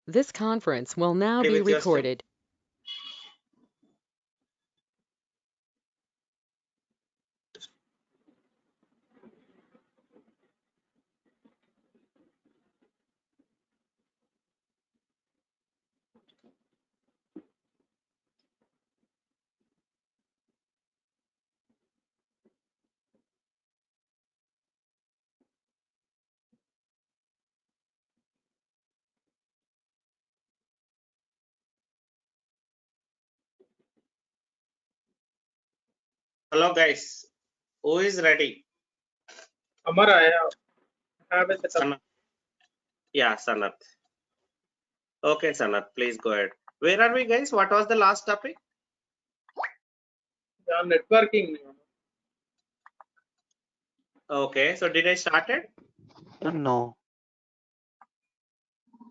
This conference will now be with your step. recorded. Hello guys, who is ready? Amar, I have a setup. Sanat. Yeah, Sanat. Okay, Sanat, please go ahead. Where are we, guys? What was the last topic? Networking. Okay, so did I started? No.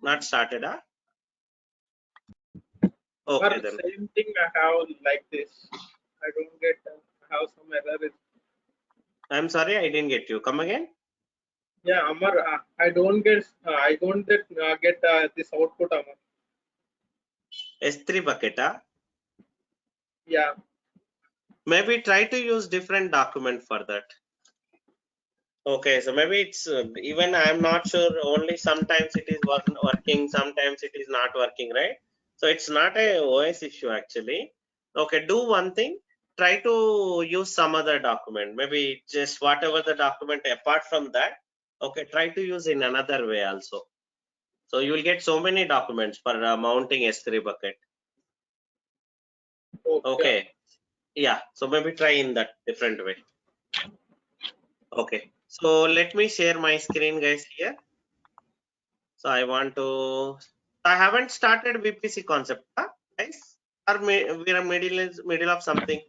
Not started, huh? Amar, Okay then. same thing I have like this. I don't get. I have some error. I'm sorry, I didn't get you. Come again. Yeah, Amar, I don't get. I don't get this output, Amar. S3 bucket, huh? Yeah. Maybe try to use different document for that. Okay, so maybe it's even I'm not sure. Only sometimes it is working, sometimes it is not working, right? So it's not a OS issue actually. Okay, do one thing. Try to use some other document. Maybe just whatever the document apart from that. Okay, try to use in another way also. So you will get so many documents for mounting S3 bucket. Okay. Okay, yeah. So maybe try in that different way. Okay. So let me share my screen, guys, here. So I want to. I haven't started VPC concept, huh, guys. Or we are middle of something.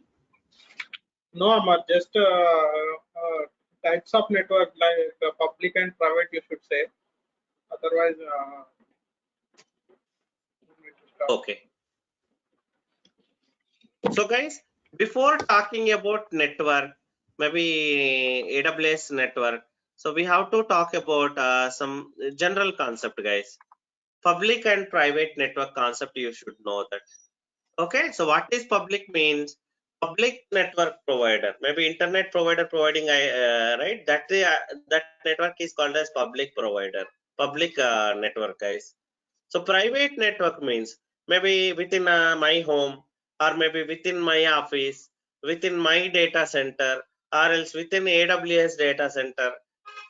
No, Amar. Just types of network like public and private. You should say. Otherwise, you need to start. Okay. So guys, before talking about network, maybe AWS network. So we have to talk about some general concept, guys. Public and private network concept. You should know that. Okay, so what is public means? Public network provider, maybe internet provider providing, right? That network is called as public provider, public network, guys. So private network means maybe within my home, or maybe within my office, within my data center, or else within AWS data center.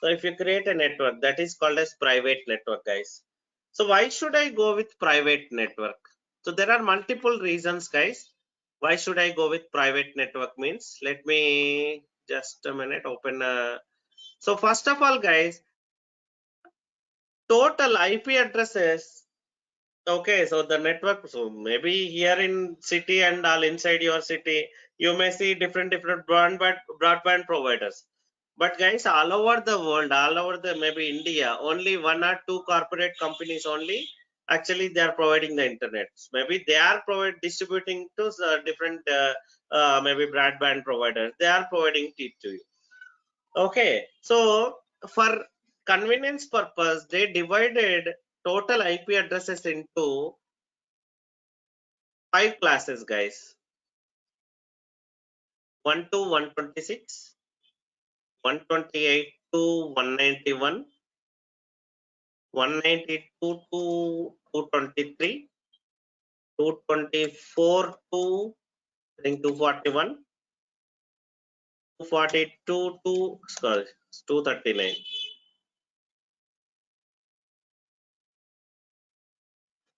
So if you create a network, that is called as private network, guys. So why should I go with private network? So there are multiple reasons, guys. Why should I go with private network means? Let me just a minute open. So first of all, guys, total IP addresses. Okay, so the network. So maybe here in city and all inside your city, you may see different broadband providers. But guys, all over the world, all over the maybe India, only one or two corporate companies only actually they are providing the internet. Maybe they are distributing to different maybe broadband providers. They are providing it to you. Okay, so for convenience purpose, they divided total IP addresses into 5 classes, guys. 1 to 126, 128 to 191, 192 to 223, 224 to I think 241, 242 to sorry 239,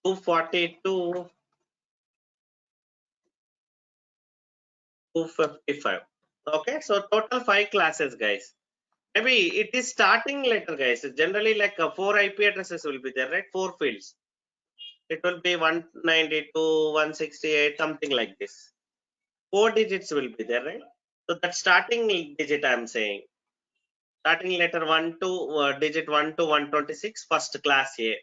242, 255. Okay, so total 5 classes, guys. Maybe it is starting letter, guys. Generally, like 4 IP addresses will be there, right? 4 fields. It will be 192, 168, something like this. 4 digits will be there, right? So that starting digit I'm saying. Starting letter 1 to digit 1 to 126, first class A.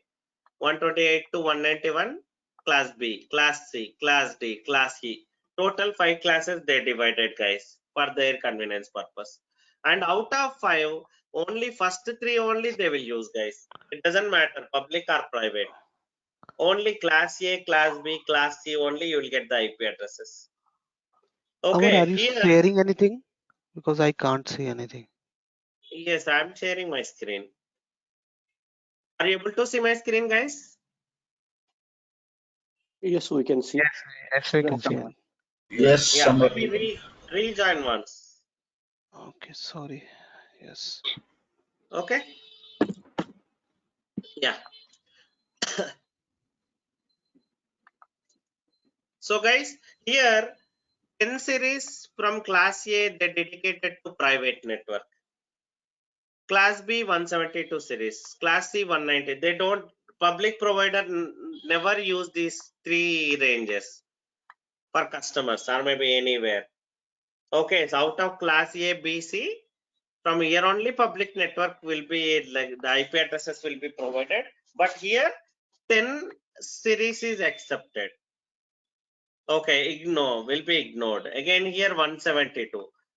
128 to 191, class B, class C, class D, class E. Total 5 classes they divided, guys, for their convenience purpose. And out of 5, only first 3 only they will use, guys. It doesn't matter public or private. Only class A, class B, class C only you will get the IP addresses. Amar, Okay, are you here, sharing anything? Because I can't see anything. yes, I'm sharing my screen. Are you able to see my screen, guys? Yes, we can see. Yes, I can Yes, see. Amar. Yes, Yeah, somewhere. maybe rejoin once. Okay, sorry. Yes. Okay, yeah. So guys, here 10 series from class A, they dedicated to private network. Class B 172 series, class C 190. They don't, public provider never use these three ranges for customers or maybe anywhere. Okay, so out of class A, B, C, from here only public network will be, like the IP addresses will be provided. But here 10 series is accepted. Okay, ignore, will be ignored. Again here 172,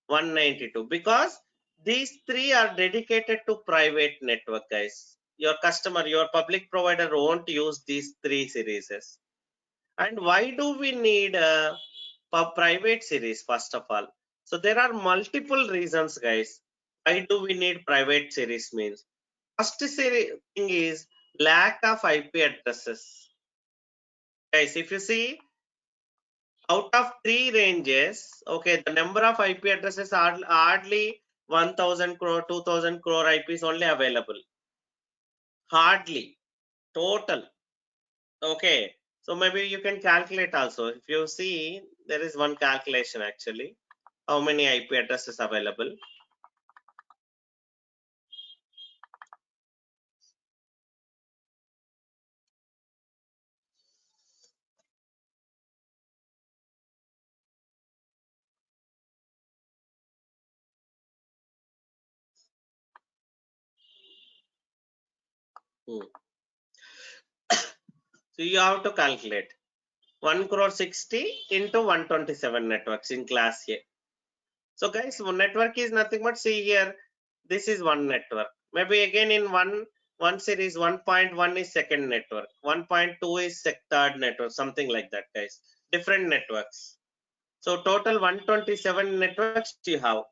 192, because these three are dedicated to private network, guys. Your customer, your public provider won't use these three series. And why do we need a private series, first of all? So there are multiple reasons, guys. Why do we need private series means? First thing is lack of IP addresses. Guys, if you see, out of three ranges, okay, the number of IP addresses are hardly 1000 crore, 2000 crore IPs only available. Hardly. Total. Okay. So maybe you can calculate also. If you see, there is one calculation actually. How many IP addresses available? So you have to calculate 1 crore 60 into 127 networks in class A. So guys, one network is nothing but, see here, this is one network. Maybe again in one series 1.1 is second network, 1.2 is third network, something like that, guys. Different networks. So total 127 networks you have.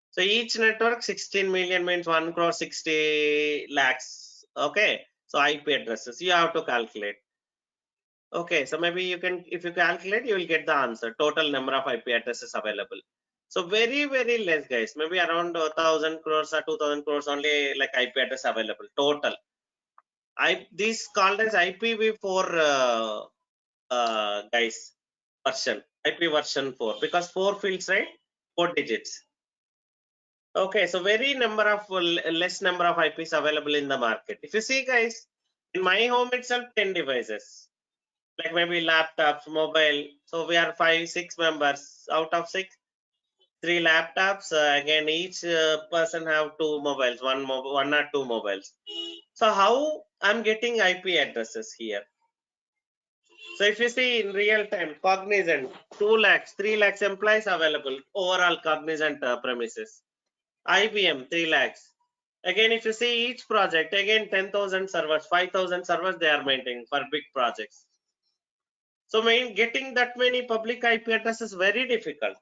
So each network 16 million means 1 crore 60 lakhs. Okay. So IP addresses you have to calculate. Okay, so maybe you can, if you calculate, you will get the answer. Total number of IP addresses available. So very, very less, guys. Maybe around 1000 crores or 2000 crores only like IP address available total. This called as IPv4 guys version, IP version 4, because 4 fields, right? 4 digits. Okay, so very number of less number of IPs available in the market. If you see, guys, in my home itself 10 devices. Like maybe laptops, mobile. So we are 5-6 members. Out of 6, 3 laptops. Again, each person have 2 mobiles, one or 2 mobiles. So how I'm getting IP addresses here? So if you see in real time, Cognizant 2 lakhs, 3 lakhs employees available overall Cognizant premises. IBM 3 lakhs. Again, if you see each project, again 10,000 servers, 5,000 servers they are maintaining for big projects. So getting that many public IP addresses is very difficult.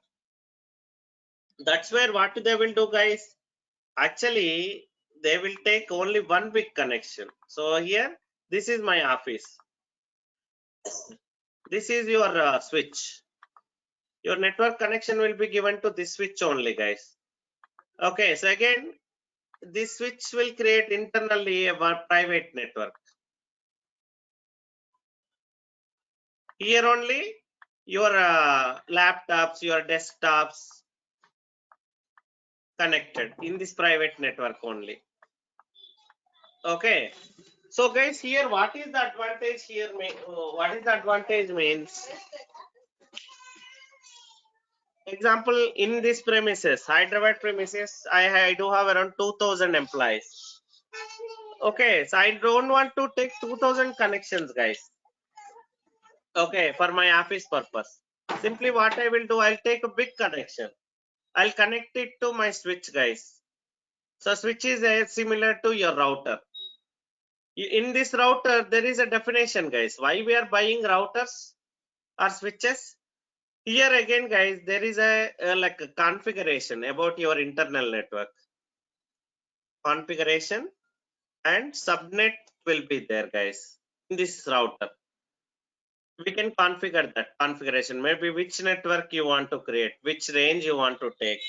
That's where what they will do, guys. Actually, they will take only one big connection. So here, this is my office. This is your switch. Your network connection will be given to this switch only, guys. Okay, so again, this switch will create internally a private network. Here only your laptops, your desktops connected in this private network only. Okay, so guys, here what is the advantage here? What is the advantage means? Example, in this premises, Hyderabad premises, I do have around 2000 employees. Okay, so I don't want to take 2000 connections, guys. Okay, for my office purpose. Simply what I will do, I'll take a big connection. I'll connect it to my switch, guys. So switch is similar to your router. In this router, there is a definition, guys. Why we are buying routers or switches? Here again, guys, there is a like a configuration about your internal network. Configuration and subnet will be there, guys, in this router. We can configure that configuration, maybe which network you want to create, which range you want to take.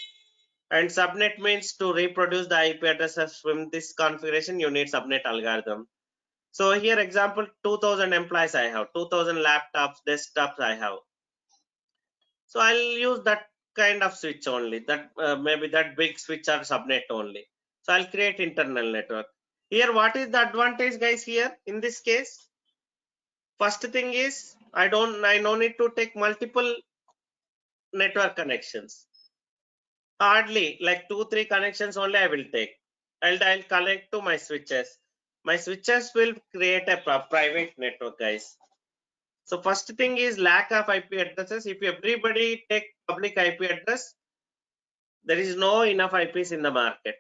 And subnet means to reproduce the IP addresses from this configuration, you need subnet algorithm. So here example, 2000 employees I have, 2000 laptops, desktops I have. So I'll use that kind of switch only, that maybe that big switch or subnet only. So I'll create internal network. Here, what is the advantage, guys, here in this case? First thing is, I no need to take multiple network connections. Hardly like 2-3 connections only I will take. I'll connect to my switches. My switches will create a private network, guys. So first thing is lack of IP addresses. If everybody take public IP address, there is no enough IPs in the market.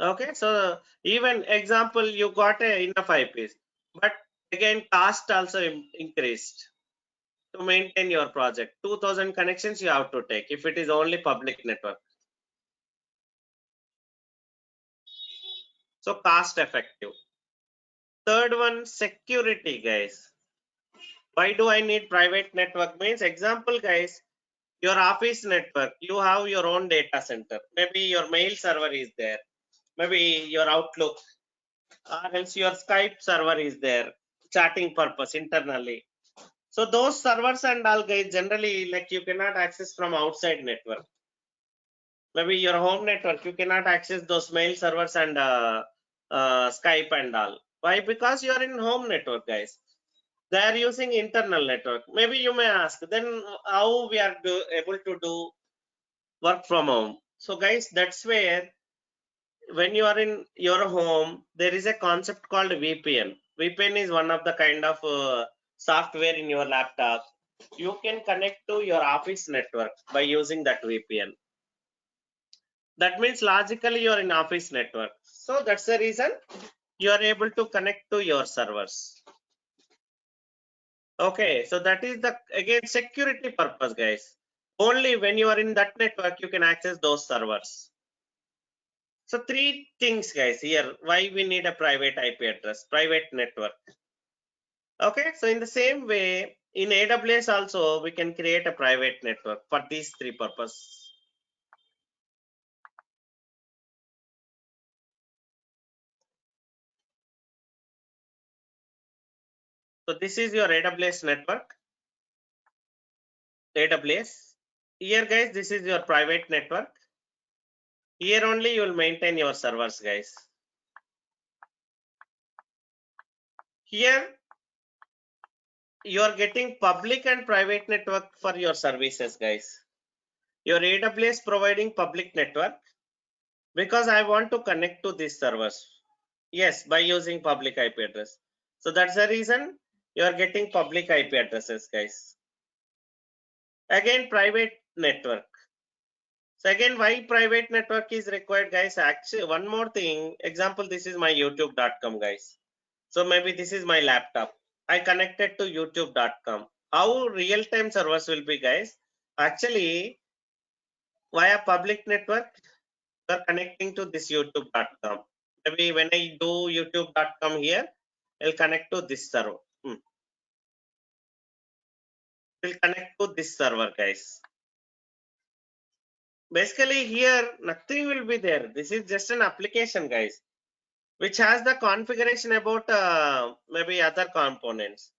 Okay, so even example, you got enough IPs, but again cost also increased to maintain your project. 2000 connections you have to take if it is only public network. So cost effective. Third one, security, guys. Why do I need private network? Means example, guys, your office network, you have your own data center. Maybe your mail server is there. Maybe your Outlook, or else your Skype server is there, chatting purpose internally. So those servers and all, guys, generally like you cannot access from outside network. Maybe your home network, you cannot access those mail servers and Skype and all. Why? Because you are in home network, guys. They are using internal network. Maybe you may ask, then how we are able to do work from home? So guys, that's where when you are in your home, there is a concept called VPN. VPN is one of the kind of software in your laptop. You can connect to your office network by using that VPN. That means logically you are in office network. So that's the reason you are able to connect to your servers. Okay, so that is the again security purpose, guys. Only when you are in that network you can access those servers. So three things, guys, here why we need a private IP address, private network. Okay, so in the same way in AWS also we can create a private network for these three purposes. So this is your AWS network. AWS. Here, guys, this is your private network. Here only you will maintain your servers, guys. Here you are getting public and private network for your services, guys. Your AWS providing public network because I want to connect to these servers. Yes, by using public IP address. So that's the reason you are getting public IP addresses, guys. Again, private network. So again, why private network is required, guys? Actually, one more thing. Example, this is my youtube.com, guys. So maybe this is my laptop. I connected to youtube.com. How real-time servers will be, guys? Actually, via public network, we are connecting to this youtube.com. Maybe when I do youtube.com here, I'll connect to this server. Will connect to this server, guys. Basically here nothing will be there. This is just an application, guys, which has the configuration about maybe other components.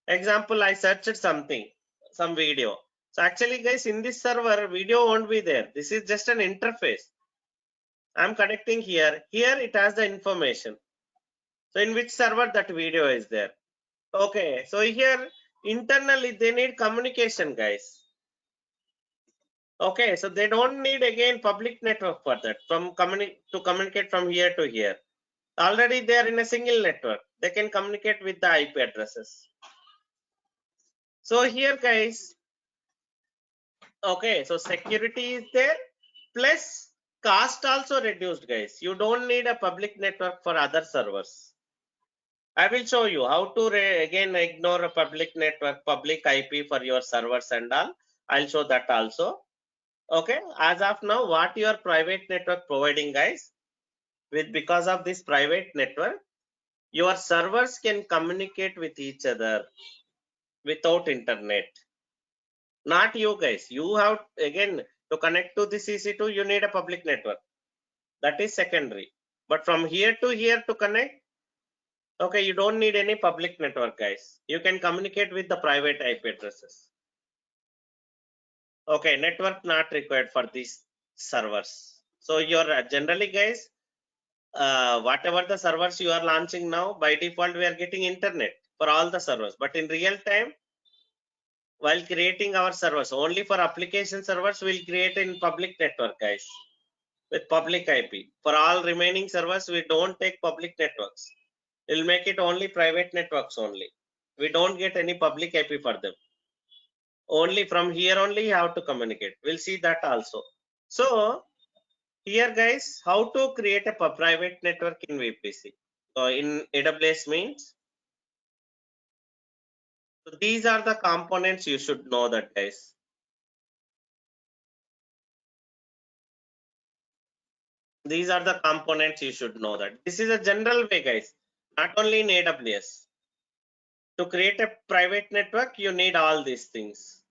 Example, I searched something, some video. So actually, guys, in this server video won't be there. This is just an interface. I'm connecting here. Here it has the information. So in which server that video is there. Okay, so here internally they need communication, guys. Okay, so they don't need again public network for that, from to communicate from here to here. Already they are in a single network. They can communicate with the IP addresses. So here, guys, okay, so security is there, plus cost also reduced, guys. You don't need a public network for other servers. I will show you how to again ignore a public network, public IP for your servers and all. I'll show that also. Okay, as of now, what your private network providing, guys, with because of this private network, your servers can communicate with each other without internet. Not you guys. You have again to connect to this EC2, you need a public network. That is secondary. But from here to connect, okay, you don't need any public network, guys. You can communicate with the private IP addresses. Okay, network not required for these servers. So you're generally, guys, whatever the servers you are launching now, by default we are getting internet for all the servers. But in real time, while creating our servers, only for application servers, we'll create in public network, guys, with public IP. For all remaining servers, we don't take public networks. We'll make it only private networks only. We don't get any public IP for them. Only from here only you have to communicate. We'll see that also. So here, guys, how to create a private network in VPC in AWS means. So these are the components you should know that, guys. These are the components you should know that. This is a general way, guys, not only in AWS. To create a private network, you need all these things.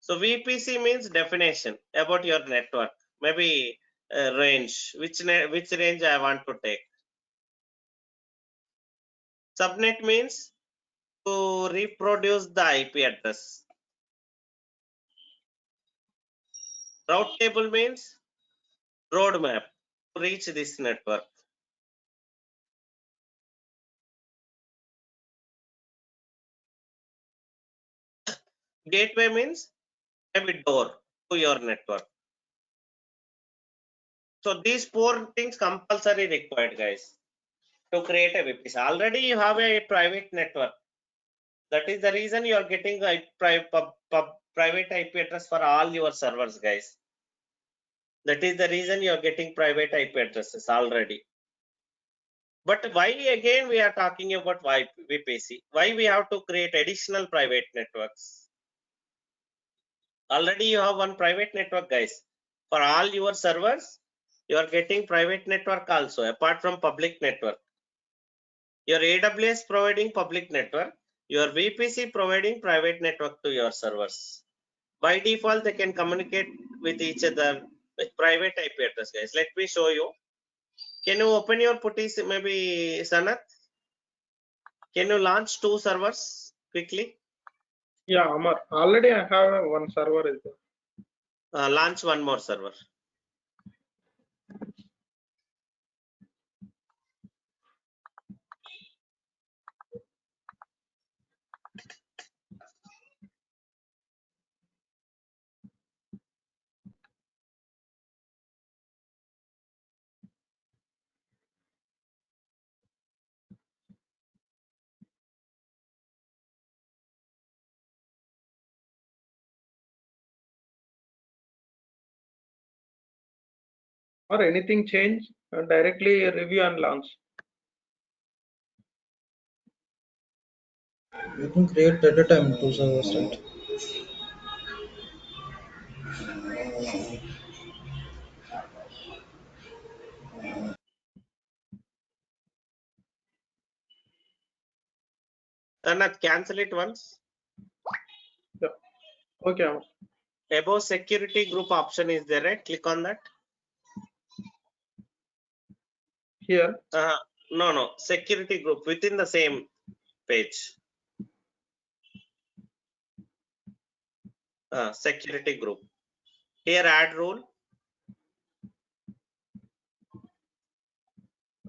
So VPC means definition about your network, maybe range, which range I want to take. Subnet means to reproduce the IP address. Route table means roadmap to reach this network. Gateway means maybe door to your network. So these 4 things compulsory required, guys, to create a VPC. Already you have a private network. That is the reason you are getting a private IP address for all your servers, guys. That is the reason you are getting private IP addresses already. But why again we are talking about VPC? Why we have to create additional private networks? Already you have one private network, guys. For all your servers, you are getting private network also, apart from public network. Your AWS providing public network, your VPC providing private network to your servers. By default, they can communicate with each other with private IP address, guys. Let me show you. Can you open your putties, maybe Sanath? Can you launch 2 servers quickly? Yeah, Amar. Already I have one server is there. Launch one more server. Or anything change, directly review and launch. You can create at a time 2 servers, right? Sanath, cancel it once. Yeah. Okay, Amar. Above security group option is there, right? Click on that. Here. No, security group within the same page. Security group. Here add rule.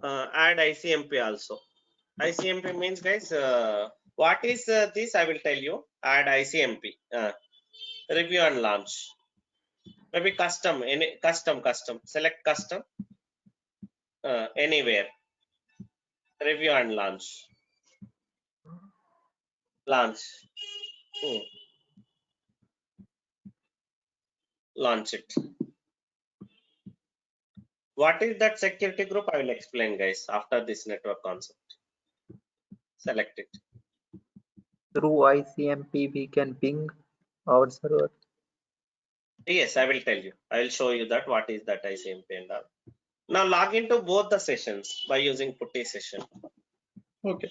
Add ICMP also. ICMP means, guys, what is this? I will tell you. Add ICMP. Review and launch. Maybe custom. Any custom. Select custom. Anywhere. Review and launch. Launch. Launch it. What is that security group? I will explain, guys, after this network concept. select it. Through ICMP, we can ping our server. Yes, I will tell you. I will show you that what is that ICMP and all. Now log into both the sessions by using putty session. Okay.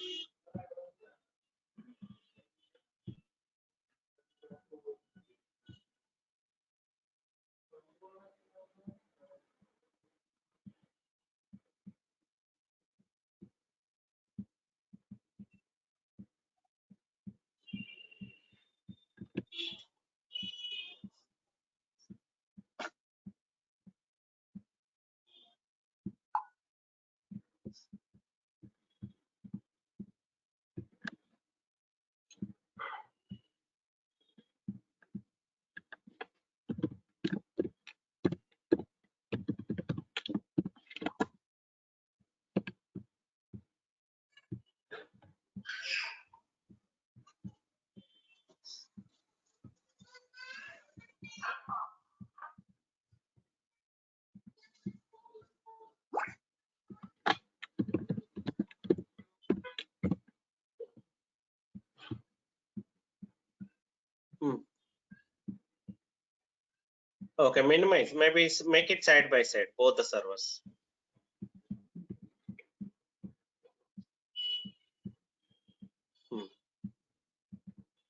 Okay, minimize. Maybe make it side by side, both the servers.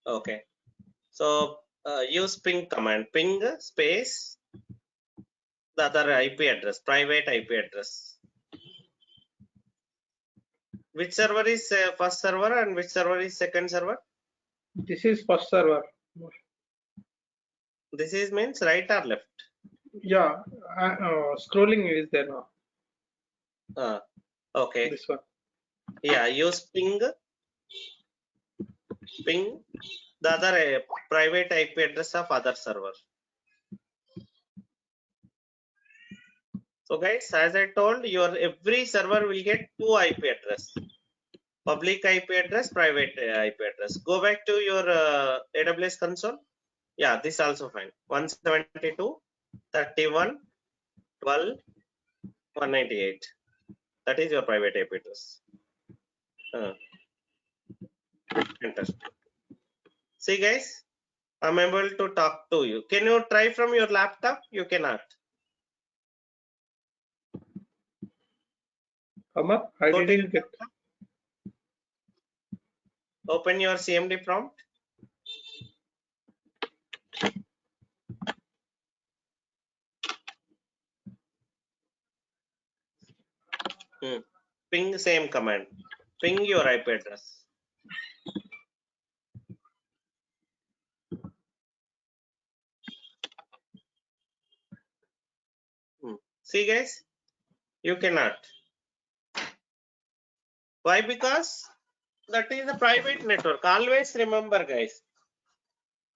Okay. So use ping command. Ping space the other IP address, private IP address. Which server is first server and which server is second server? This is first server. This is means right or left? Yeah, scrolling is there now. Okay. This one. Yeah, use ping the other private IP address of other server. So guys, as I told, your every server will get two IP address. Public IP address, private IP address. Go back to your AWS console. Yeah, this also fine. 172.31.12.198. That is your private IP address. Enter. See guys, I'm able to talk to you. Can you try from your laptop? You cannot. Amar, I Go to didn't get. Open your CMD prompt. Ping same command. Ping your IP address. See guys, you cannot. Why? Because that is a private network. Always remember guys,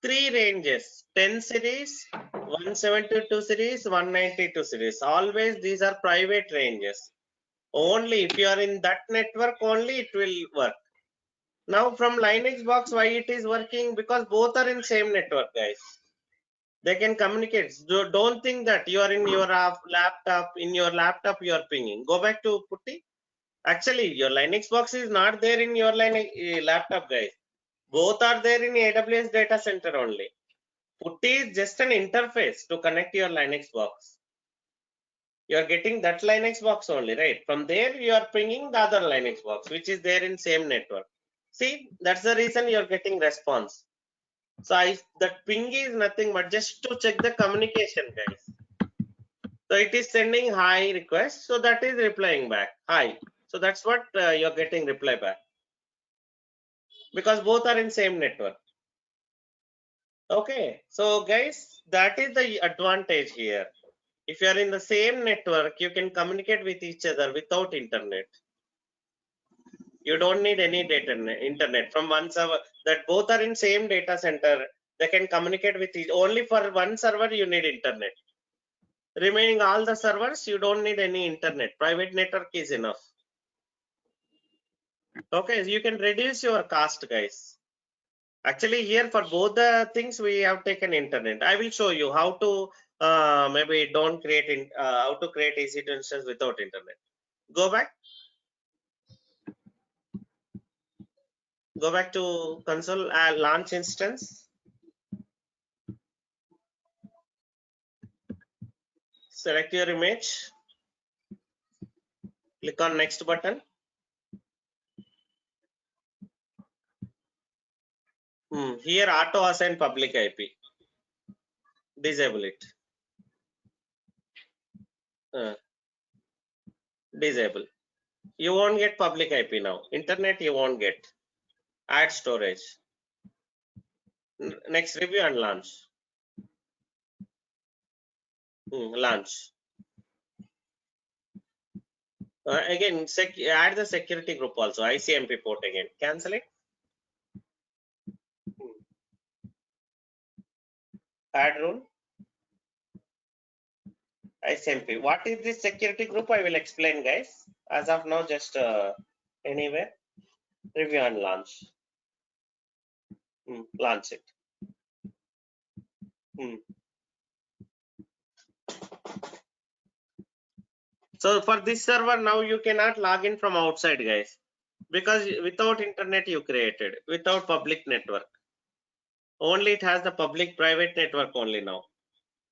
three ranges: 10 series, 172 series, 192 series. Always these are private ranges. Only if you are in that network only it will work. Now from Linux box, why it is working? Because both are in same network guys. They can communicate. Don't think that you are in your laptop. In your laptop you are pinging. Go back to putty. Actually your Linux box is not there in your laptop guys. Both are there in AWS data center only. Putty is just an interface to connect your Linux box. You are getting that Linux box only, right? From there you are pinging the other Linux box which is there in same network. See, that's the reason you are getting response. So that ping is nothing but just to check the communication guys. So it is sending hi request, so that is replying back hi. So that's what you're getting reply back, because both are in same network. Okay, so guys, that is the advantage here. If you are in the same network, you can communicate with each other without internet. You don't need any internet from one server. That both are in same data center, they can communicate with each. Only for one server you need internet. Remaining all the servers, you don't need any internet. Private network is enough. Okay, so you can reduce your cost guys. Actually here for both the things we have taken internet. I will show you how to maybe don't create how to create EC2 instance without internet. Go back. Go back to console, launch instance. Select your image. Click on next button. Here auto assign public IP. Disable it. Disable. You won't get public IP now. Internet you won't get. Add storage. Next, review and launch. Launch. Again, add the security group also. ICMP port again. Cancel it. Add rule. ICMP. What is this security group? I will explain, guys. As of now, just anywhere. Review and launch. Launch it. So for this server now you cannot log in from outside, guys, because without internet you created, without public network. Only it has the public private network only now.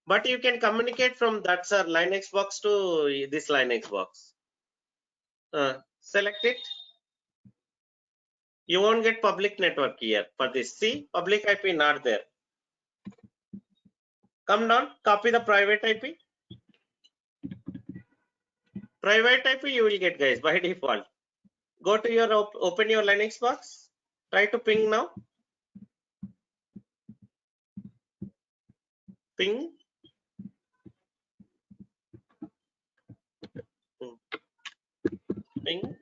But you can communicate from that Linux box to this Linux box. Select it. You won't get public network here for this. See, public IP not there. Come down, copy the private IP. Private IP you will get, guys, by default. Go to your open your Linux box. Try to ping now. Ping. Ping.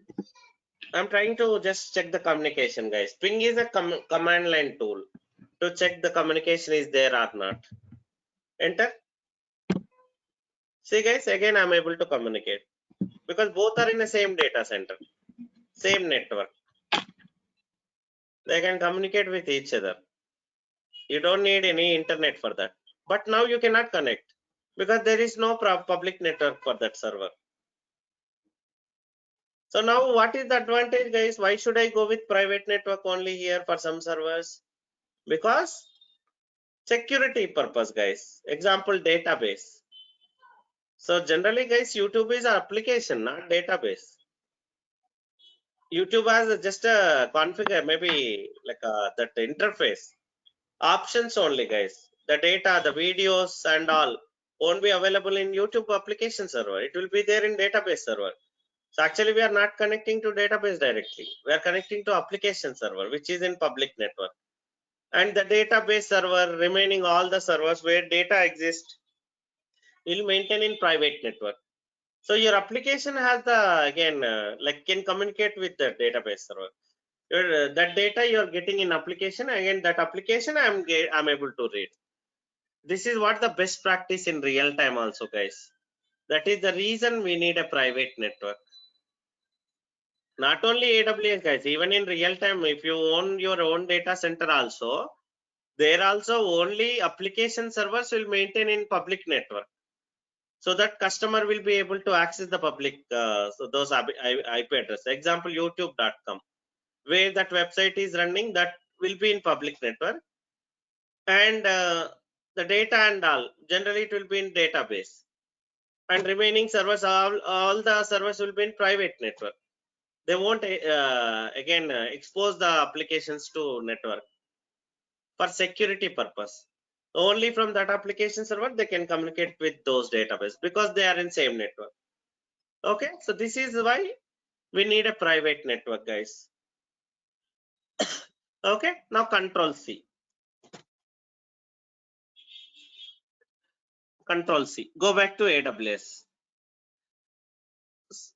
I'm trying to just check the communication, guys. Ping is a command line tool to check the communication is there or not. Enter. See, guys, again I'm able to communicate because both are in the same data center, same network. They can communicate with each other. You don't need any internet for that. But now you cannot connect because there is no public network for that server. So now what is the advantage, guys? Why should I go with private network only here for some servers? Because security purpose, guys. Example, database. So generally, guys, YouTube is an application, not database. YouTube has just a configure, maybe like that interface. Options only, guys. The data, the videos and all won't be available in YouTube application server. It will be there in database server. So actually we are not connecting to database directly. We are connecting to application server, which is in public network. And the database server, remaining all the servers where data exists, will maintain in private network. So your application has the, again, like can communicate with the database server. That data you are getting in application, again that application I'm able to read. This is what the best practice in real time also, guys. That is the reason we need a private network. Not only AWS, guys, even in real time, if you own your own data center also, there also only application servers will maintain in public network. So that customer will be able to access the public, so those IP address. Example, youtube.com, where that website is running, that will be in public network. And the data and all, generally it will be in database. And remaining servers, all the servers will be in private network. They won't again expose the applications to network for security purpose. Only from that application server they can communicate with those database because they are in same network. Okay, so this is why we need a private network, guys. Okay, now Control C. Control C. Go back to AWS.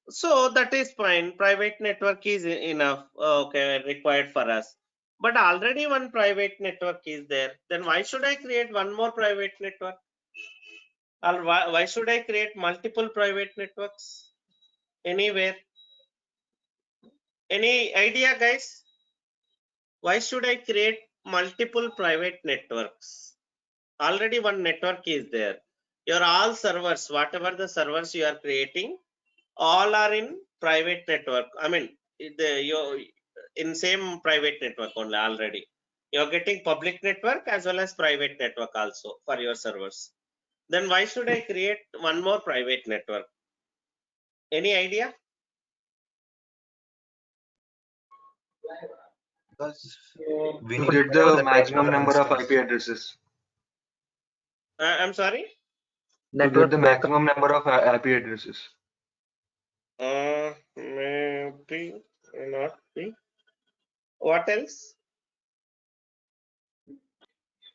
So that is fine. Private network is enough. Okay, required for us. But already one private network is there. Then why should I create one more private network? Or why should I create multiple private networks anywhere? Any idea, guys? Why should I create multiple private networks? Already one network is there. Your all servers, whatever the servers you are creating, all are in private network. I mean, in same private network only already. You're getting public network as well as private network also for your servers. Then why should I create one more private network? Any idea? Because So, we needed the maximum number of IP addresses. I'm sorry. To get Network the backup. maximum number of IP addresses. Maybe not be. What else?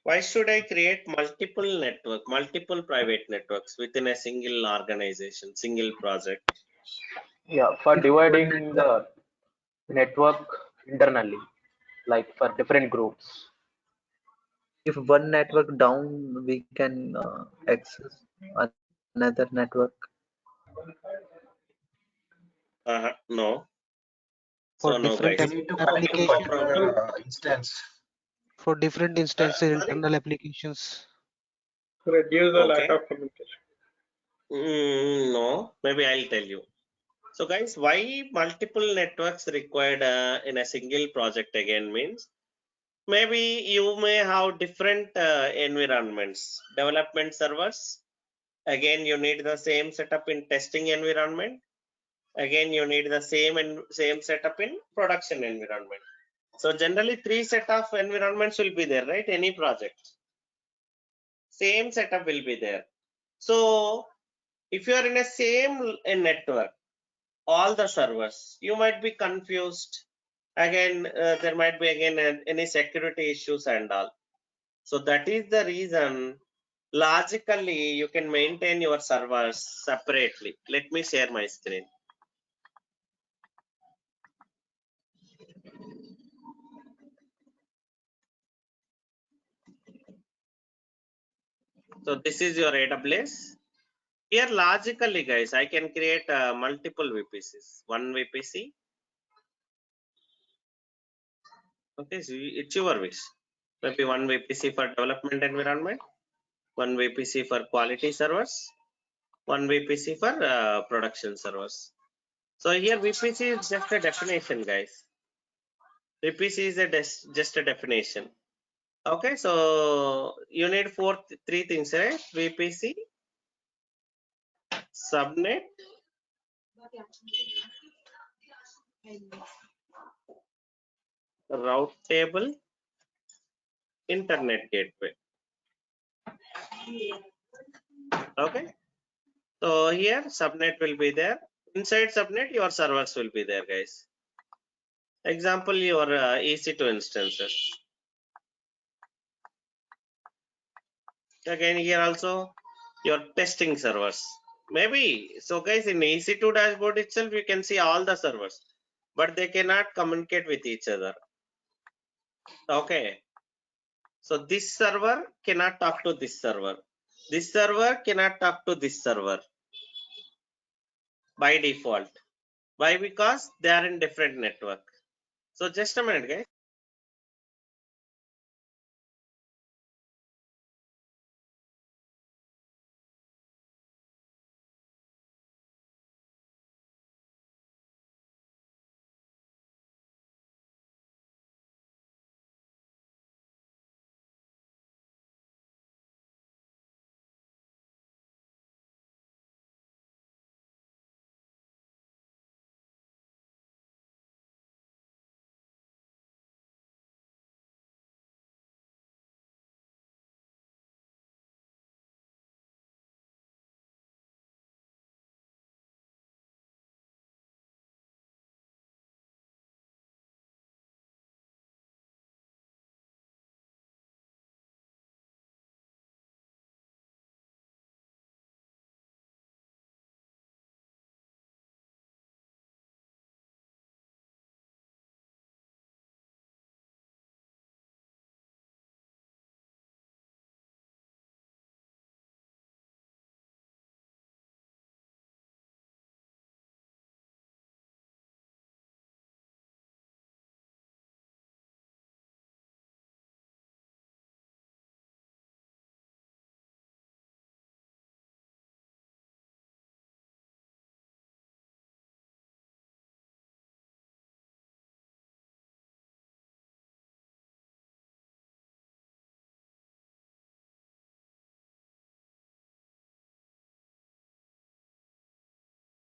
Why should I create multiple private networks within a single organization, single project? Yeah, for dividing the network internally, like for different groups. If one network down, we can access another network. No. For So no, different guys. We need to connect to application, particular instance. for different instances, Sorry? internal applications. reduce the lack Okay. of communication. No, maybe I'll tell you. So guys, why multiple networks required in a single project again means, maybe you may have different environments, development servers. Again, you need the same setup in testing environment. Again, you need the same setup in production environment. So generally 3 set of environments will be there, right? Any project. Same setup will be there. So if you are in a same network, all the servers, you might be confused. Again, there might be any security issues and all. So that is the reason logically you can maintain your servers separately. Let me share my screen. So this is your AWS. Here logically guys, I can create multiple VPCs. One VPC. Okay, so it's your wish. Maybe one VPC for development environment, one VPC for quality servers, one VPC for production servers. So here VPC is just a definition, guys. VPC is just a definition. Okay, so you need three things, right? VPC, subnet, route table, internet gateway. Okay, so here subnet will be there. Inside subnet, your servers will be there, guys. Example, your EC2 instances. Again, here also your testing servers. Maybe so, guys. In EC2 dashboard itself, you can see all the servers, but they cannot communicate with each other. Okay, so this server cannot talk to this server. This server cannot talk to this server by default. Why? Because they are in different network. So just a minute, guys.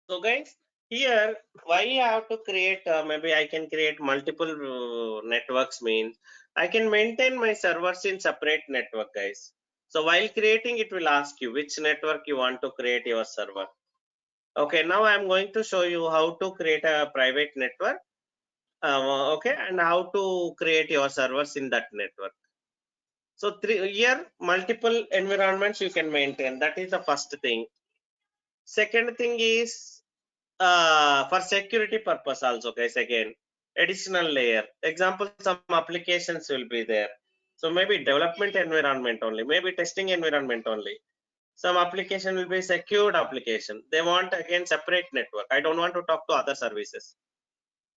So guys, here why you have to create, maybe I can create multiple networks means I can maintain my servers in separate network, guys. So while creating, it will ask you which network you want to create your server. Okay, now I'm going to show you how to create a private network. Okay, and how to create your servers in that network. So here multiple environments you can maintain. That is the first thing. Second thing is for security purpose also, guys. Again, additional layer. Example, some applications will be there. So maybe development environment only, maybe testing environment only. Some application will be secured application. They want again separate network. I don't want to talk to other services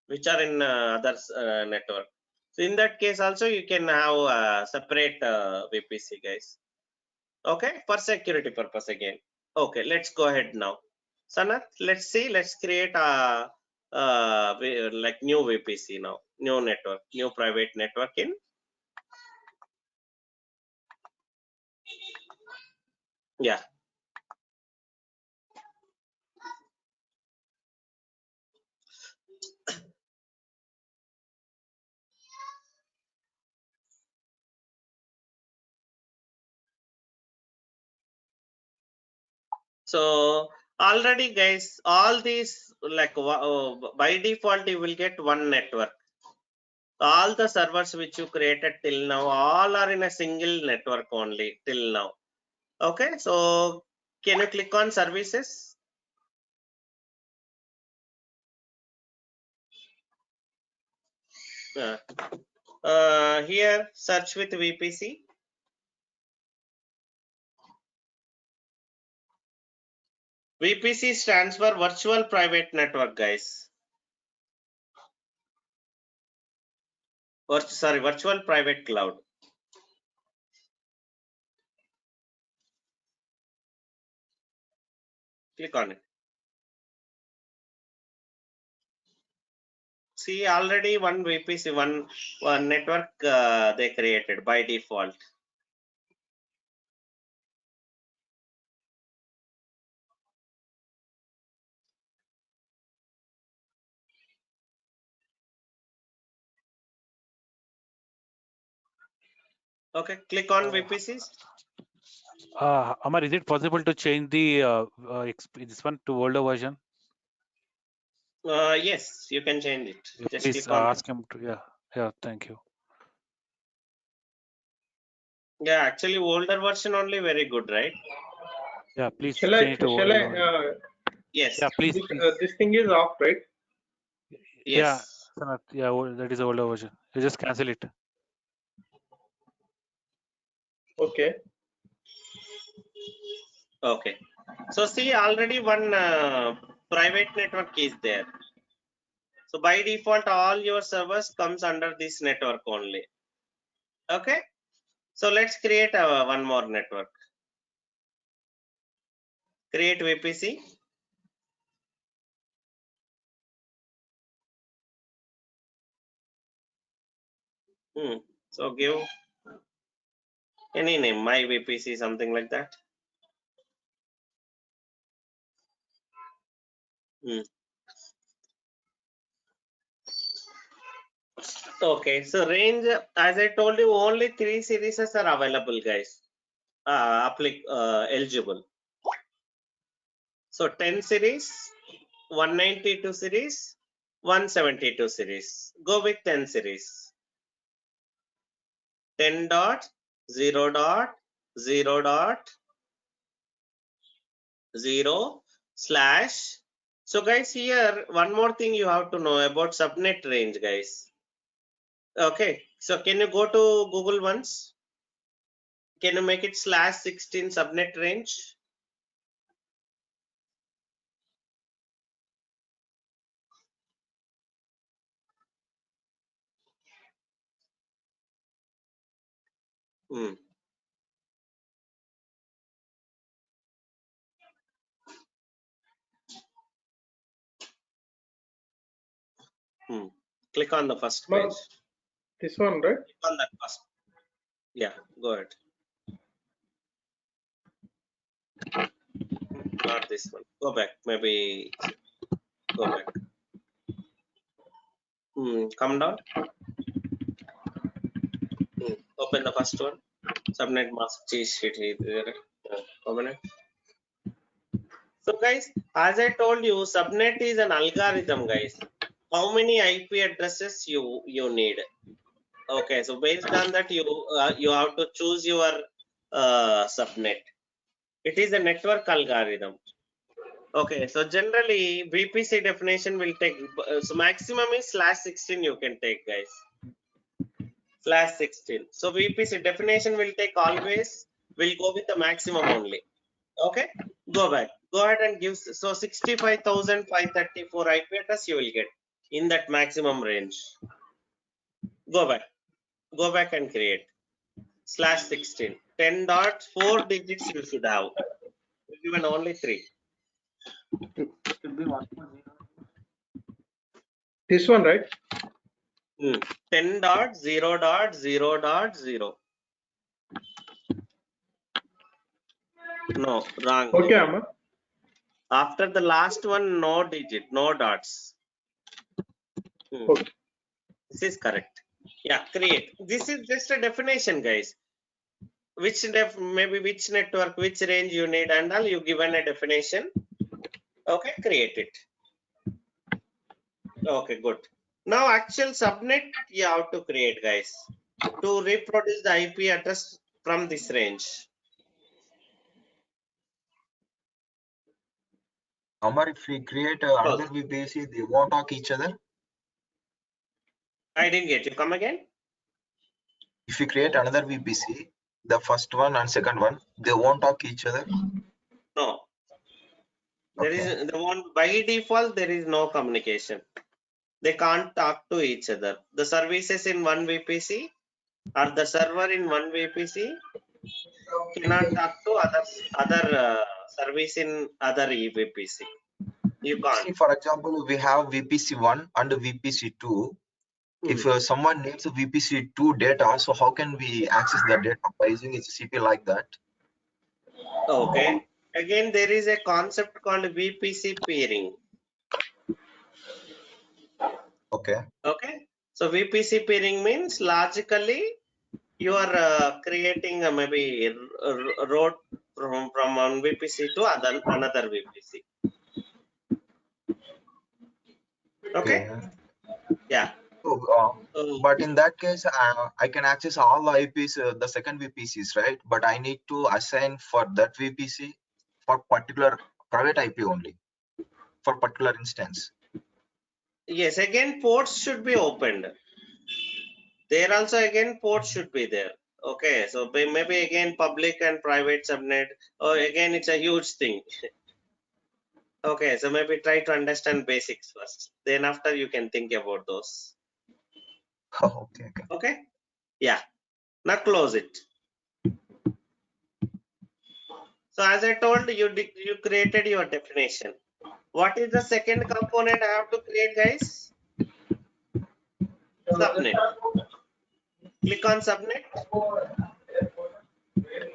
which are in other network. So in that case also you can have separate VPC, guys. Okay, for security purpose again. Okay, let's go ahead now. Sanath, let's see, let's create a like new VPC now, new network, new private network in. Yeah. So already, guys, all these like by default you will get one network. All the servers which you created till now, all are in a single network only till now. Okay, so can you click on services? Here search with VPC. VPC stands for virtual private network, guys. Or sorry, virtual private cloud. Click on it. See, already one VPC, one network they created by default. Okay, click on VPCs. Amar, is it possible to change the this one to older version? Yes, you can change it. Yeah, Just please click on ask him to. Yeah. Thank you. Yeah, actually older version only very good, right? Yeah, please Shall I, change to shall I, older version. Yes. Yeah, please. this thing is off, right? Yes. Sanath, yeah, that is the older version. You just cancel it. Okay. Okay. So see, already one private network is there. So by default, all your servers comes under this network only. Okay. So let's create one more network. Create VPC. So give any name, my VPC, something like that. Okay, so range, as I told you, only 3 series are available, guys. Eligible. So 10 series, 192 series, 172 series. Go with 10 series. 10 dot 0 dot 0 dot 0 slash. So guys, here one more thing you have to know about subnet range, guys. Okay, so can you go to Google once? Can you make it /16 subnet range? Click on the first page. This one, right? Click on that first. Yeah, go ahead. Not this one. Go back. Maybe Go back. Come down. Open the first one. Subnet mask cheat sheet here. Open it. So guys, as I told you, subnet is an algorithm, guys. How many IP addresses you need? Okay, so based on that, you have to choose your subnet. It is a network algorithm. Okay, so generally VPC definition will take, so maximum is /16 you can take, guys. /16. So VPC definition will take always, will go with the maximum only. Okay, go back, go ahead and give, so 65,534 IP address you will get in that maximum range. Go back and create /16. 10 dots, 4 digits you should have, given only 3. This one, right? 10 dot 0 dot 0 dot 0. No, wrong. Okay, Amma. After the last one, no digit, no dots. Okay. This is correct. Yeah, create. This is just a definition, guys. Which maybe which network, which range you need, and all you given a definition. Okay, create it. Okay, good. Now actual subnet you have to create, guys, to reproduce the IP address from this range. Amar, if we create another VPC, they won't talk each other. I didn't get you. Come again. If we create another VPC, the first one and second one, they won't talk each other. No. There is the one by default. There is no communication. They can't talk to each other. The services in one VPC or the server in one VPC cannot talk to other service in other VPC. You can't. See, for example, we have VPC1 and VPC2. If someone needs a VPC2 data, so how can we access the data by using HTTP like that? Okay. Again, there is a concept called VPC peering. Okay. Okay. So VPC peering means logically you are creating a maybe a road from one VPC to another VPC. Okay. Yeah. So, but in that case, I can access all the IPs, the second VPCs, right? But I need to assign for that VPC for particular private IP only, for particular instance. Yes, again ports should be opened. There also again ports should be there. Okay, so maybe again public and private subnet. Oh, again it's a huge thing. Okay, so maybe try to understand basics first. Then after you can think about those. Okay. Okay. Yeah. Now close it. So as I told you, you created your definition. What is the second component I have to create, guys? Subnet. Click on subnet.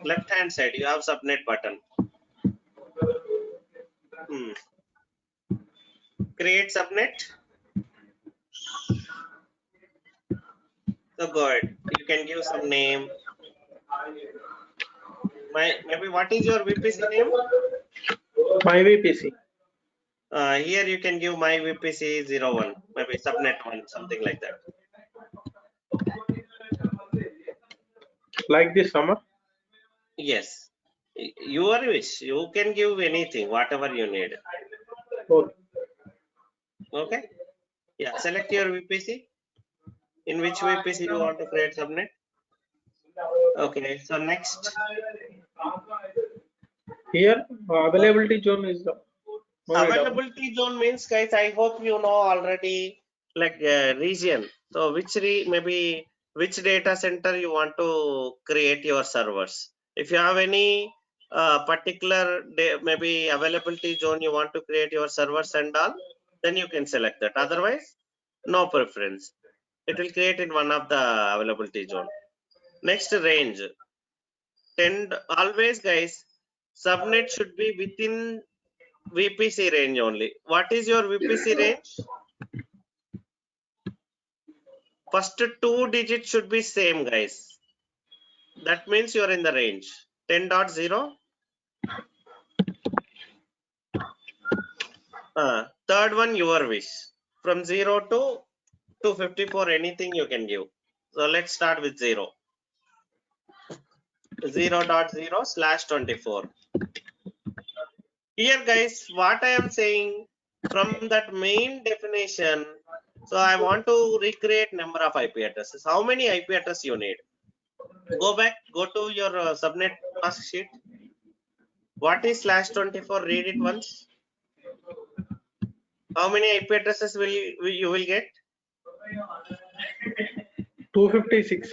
Left hand side, you have subnet button. Create subnet. So go ahead. You can give some name. Maybe what is your VPC name? My VPC. Here you can give my VPC 01, maybe subnet 1, something like that. Like this, Amma? Yes. Your wish. You can give anything, whatever you need. Okay. Yeah. Select your VPC. In which VPC you want to create subnet? Okay. So next. Here, availability zone is the availability zone means, guys, I hope you know already, like region. So maybe which data center you want to create your servers. If you have any particular maybe availability zone you want to create your servers and all, then you can select that. Otherwise, no preference. It will create in one of the availability zone. Next, range. Always, guys, subnet should be within VPC range only. What is your VPC range? First 2 digits should be same, guys. That means you're in the range. 10.0. Third one, your wish. From 0 to 254, anything you can give. So let's start with 0. 0.0/24. Here, guys, what I am saying from that main definition, so I want to recreate number of IP addresses. How many IP addresses you need? Go back, go to your subnet mask sheet. What is /24? Read it once. How many IP addresses will you will get? 256.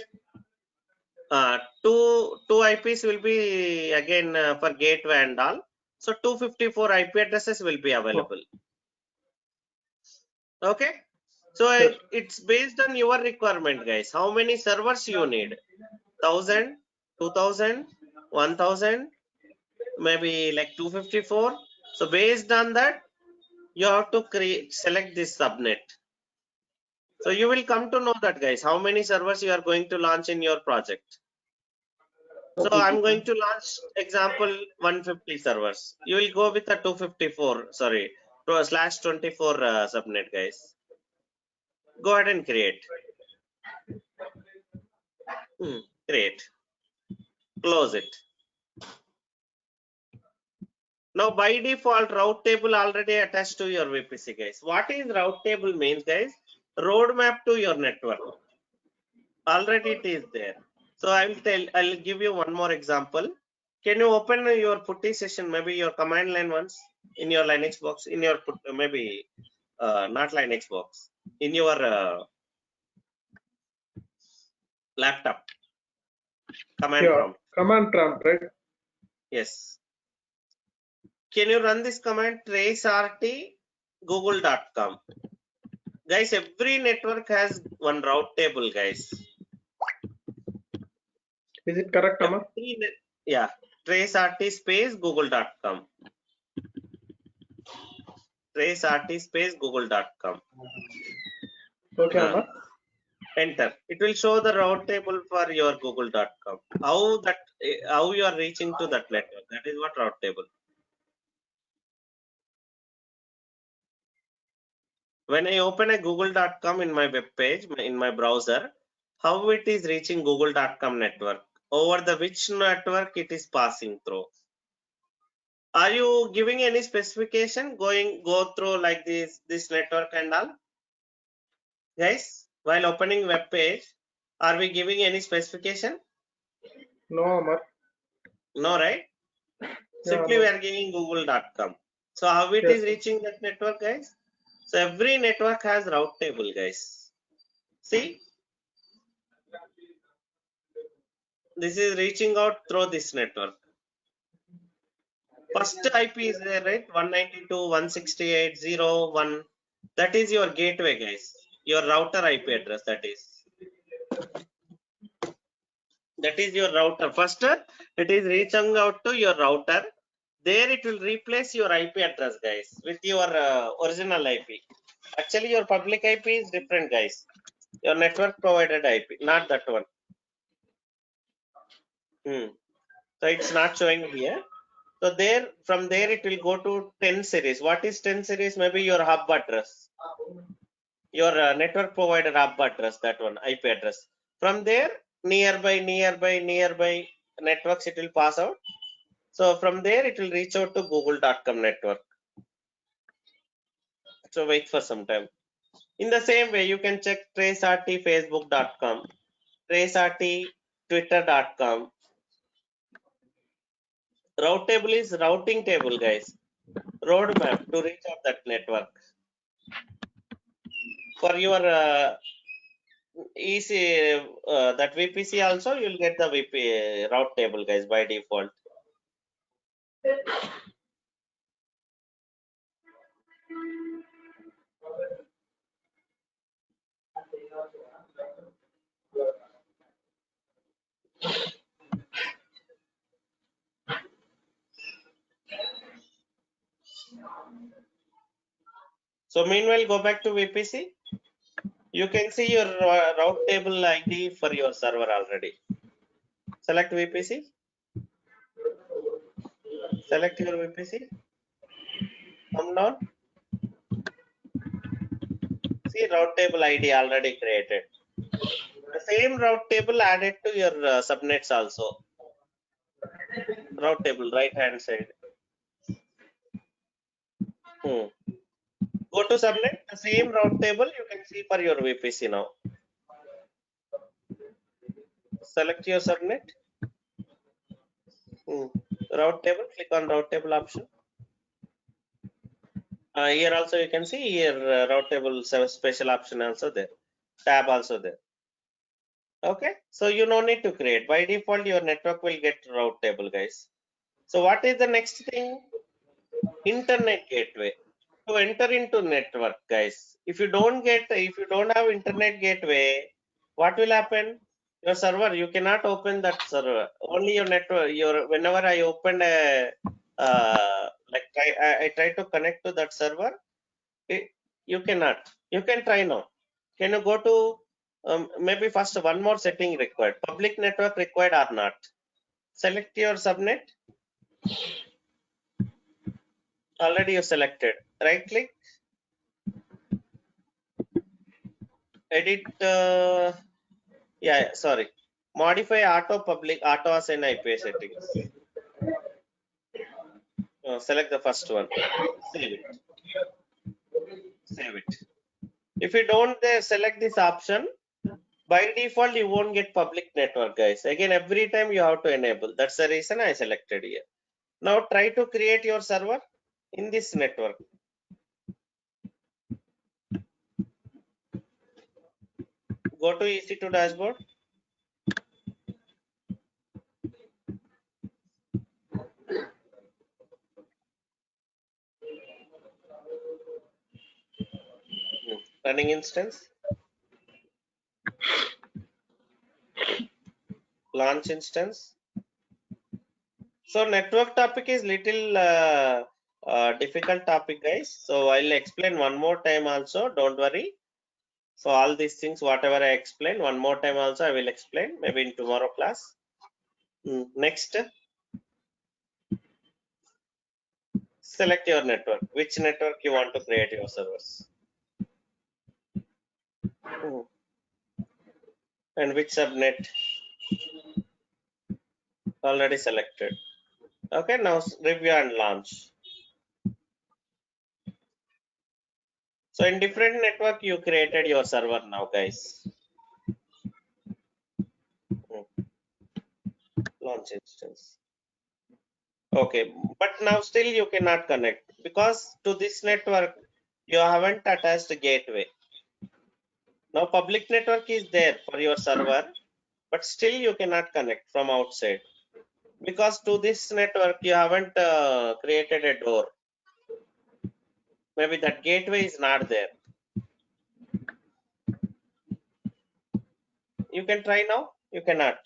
Two IPs will be again for gateway and all. So 254 IP addresses will be available. Okay. So it's based on your requirement, guys. How many servers you need? 1000, 2000, 1000, maybe like 254. So based on that, you have to select this subnet. So you will come to know that, guys, how many servers you are going to launch in your project. So I'm going to launch example 150 servers. You will go with a 254, sorry, /24 subnet, guys. Go ahead and create. Create. Close it. Now by default, route table already attached to your VPC, guys. What is route table means, guys? Roadmap to your network. Already it is there. So I'll give you one more example. Can you open your putty session, maybe your command line once in your Linux box, in your maybe not Linux box, in your laptop. Command prompt. Command prompt, right? Yes. Can you run this command? traceRT google.com. Guys, every network has one route table, guys. Is it correct, Amar? Yeah. traceRT space google.com. traceRT space google.com. Okay, Amar. Enter. It will show the route table for your google.com. How you are reaching to that network. That is what route table. When I open a google.com in my web page, in my browser, how it is reaching google.com network, over the which network it is passing through. Are you giving any specification go through like this network and all? Guys, while opening web page, are we giving any specification? No, Amar. No, right? Simply we are giving google.com. So how it is reaching that network, guys? So every network has route table, guys. See, this is reaching out through this network. First IP is there, right? 192.168.0.1. That is your gateway, guys. Your router IP address, that is. That is your router. First, it is reaching out to your router. There it will replace your IP address, guys, with your original IP. Actually, your public IP is different, guys. Your network provided IP, not that one. So it's not showing here. So from there it will go to 10 series. What is 10 series? Maybe your hub address, your network provider hub address, that one IP address. From there, nearby networks it will pass out. So from there it will reach out to google.com network. So wait for some time. In the same way, you can check traceRT facebook.com, traceRT twitter.com. Route table is routing table, guys. Roadmap to reach out that network. For your EC that VPC also, you'll get the VP route table, guys, by default. So meanwhile, go back to VPC. You can see your route table ID for your server already. Select VPC. Select your VPC. Come down. See route table ID already created. The same route table added to your subnets also. Route table right hand side. Go to subnet. The same route table you can see for your VPC now. Select your subnet. Route table. Click on route table option. Here also you can see here route table special option also there. Tab also there. Okay, so you no need to create. By default, your network will get route table, guys. So what is the next thing? Internet gateway. To enter into network, guys. If you don't have internet gateway, what will happen? Your server, you cannot open that server. Only your network. Whenever I open a like I try to connect to that server, you cannot. You can try now. Can you go to maybe first one more setting required? Public network required or not? Select your subnet. Already you selected. Right click. Edit. Sorry. Modify auto assign IP settings. Select the first one. Save it. Save it. If you don't select this option, by default you won't get public network, guys. Again, every time you have to enable. That's the reason I selected here. Now try to create your server in this network. Go to EC2 dashboard. Running instance. Launch instance. So network topic is little difficult topic, guys. So I'll explain one more time also. Don't worry. So all these things, whatever I explain, one more time also I will explain. Maybe in tomorrow class. Next. Select your network. Which network you want to create your servers. And which subnet. Already selected. Okay, now review and launch. So in different network, you created your server now, guys. Launch instance. Okay, but now still you cannot connect because to this network, you haven't attached a gateway. Now public network is there for your server, but still you cannot connect from outside because to this network, you haven't created a door. Maybe that gateway is not there. You can try now. You cannot.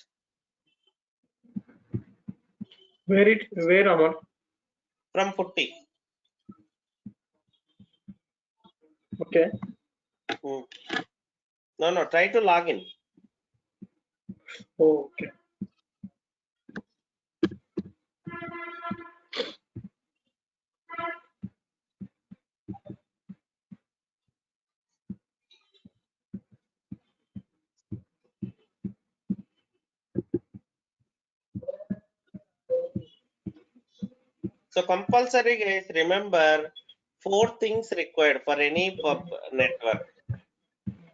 Where Aman? From Putty. Okay. No, try to log in. Okay. So compulsory, guys, remember 4 things required for any pub network.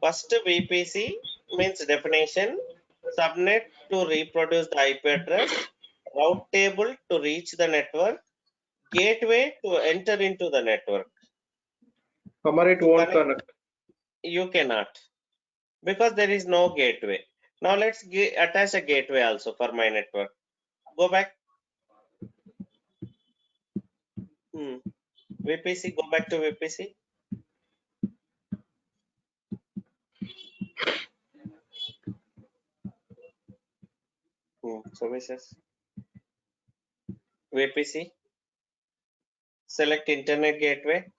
First, VPC means definition, subnet to reproduce the IP address, route table to reach the network, gateway to enter into the network. Amar, it won't connect. You cannot because there is no gateway. Now let's attach a gateway also for my network. Go back. VPC, go back to VPC. Services. VPC. Select internet gateway.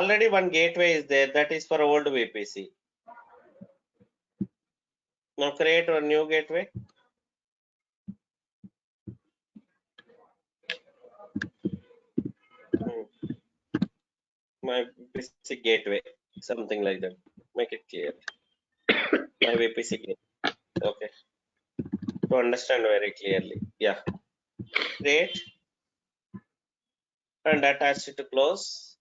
already one gateway is there, that is for old VPC. Now create a new gateway. My VPC gateway, something like that. Make it clear. My VPC gateway. Okay. To understand very clearly. Yeah. Create and attach it to close.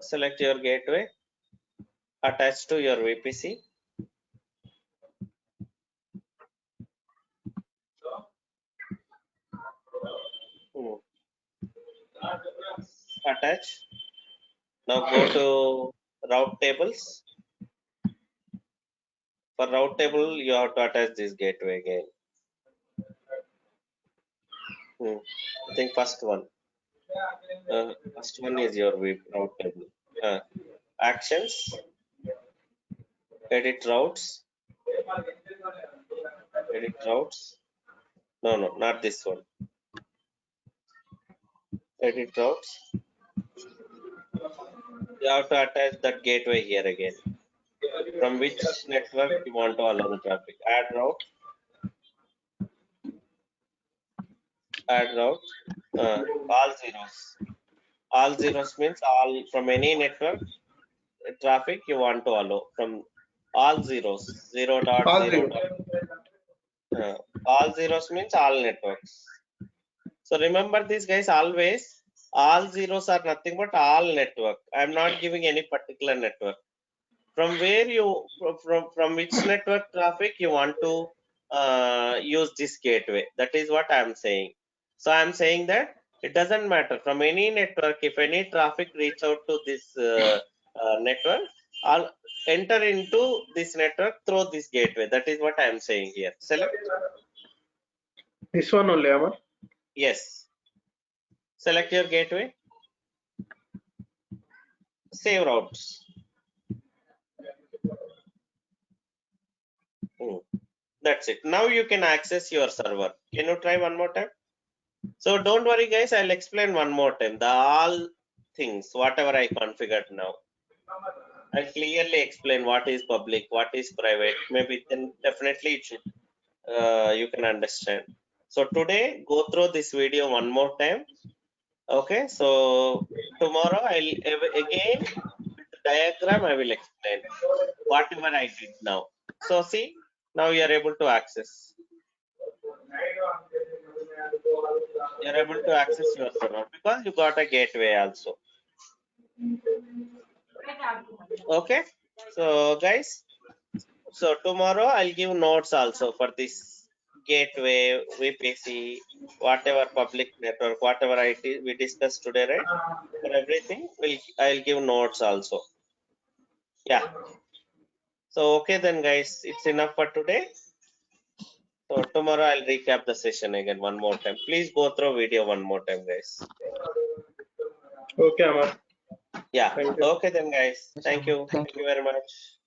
Select your gateway. Attach to your VPC. Attach. Now go to route tables. For route table, you have to attach this gateway again. I think first one. First one is your route table. Actions. Edit routes. Edit routes. No, not this one. Edit routes. You have to attach that gateway here again. From which network you want to allow the traffic. Add route. Add route. All zeros. All zeros means all from any network traffic you want to allow from all zeros. 0.0. All zeros means all networks. So remember this, guys, always all zeros are nothing but all network. I'm not giving any particular network. From where you from which network traffic you want to use this gateway. That is what I'm saying. So I'm saying that it doesn't matter from any network. If any traffic reach out to this network, I'll enter into this network through this gateway. That is what I'm saying here. Select. This one only, Amar. Yes. Select your gateway. Save routes. That's it. Now you can access your server. Can you try one more time? So don't worry, guys. I'll explain one more time. The all things, whatever I configured now. I'll clearly explain what is public, what is private. Maybe then definitely it should you can understand. So today, go through this video one more time. Okay. So tomorrow I'll again with the diagram I will explain whatever I did now. So see, now you are able to access. You are able to access your server because you got a gateway also. Okay. So guys, so tomorrow I'll give notes also for this gateway, VPC, whatever public network, whatever we discussed today, right? For everything, I'll give notes also. Yeah. So okay then, guys, it's enough for today. So tomorrow I'll recap the session again one more time. Please go through video one more time, guys. Okay, Amar. Yeah. Thank you. Okay then, guys. Thank you. Thank you very much.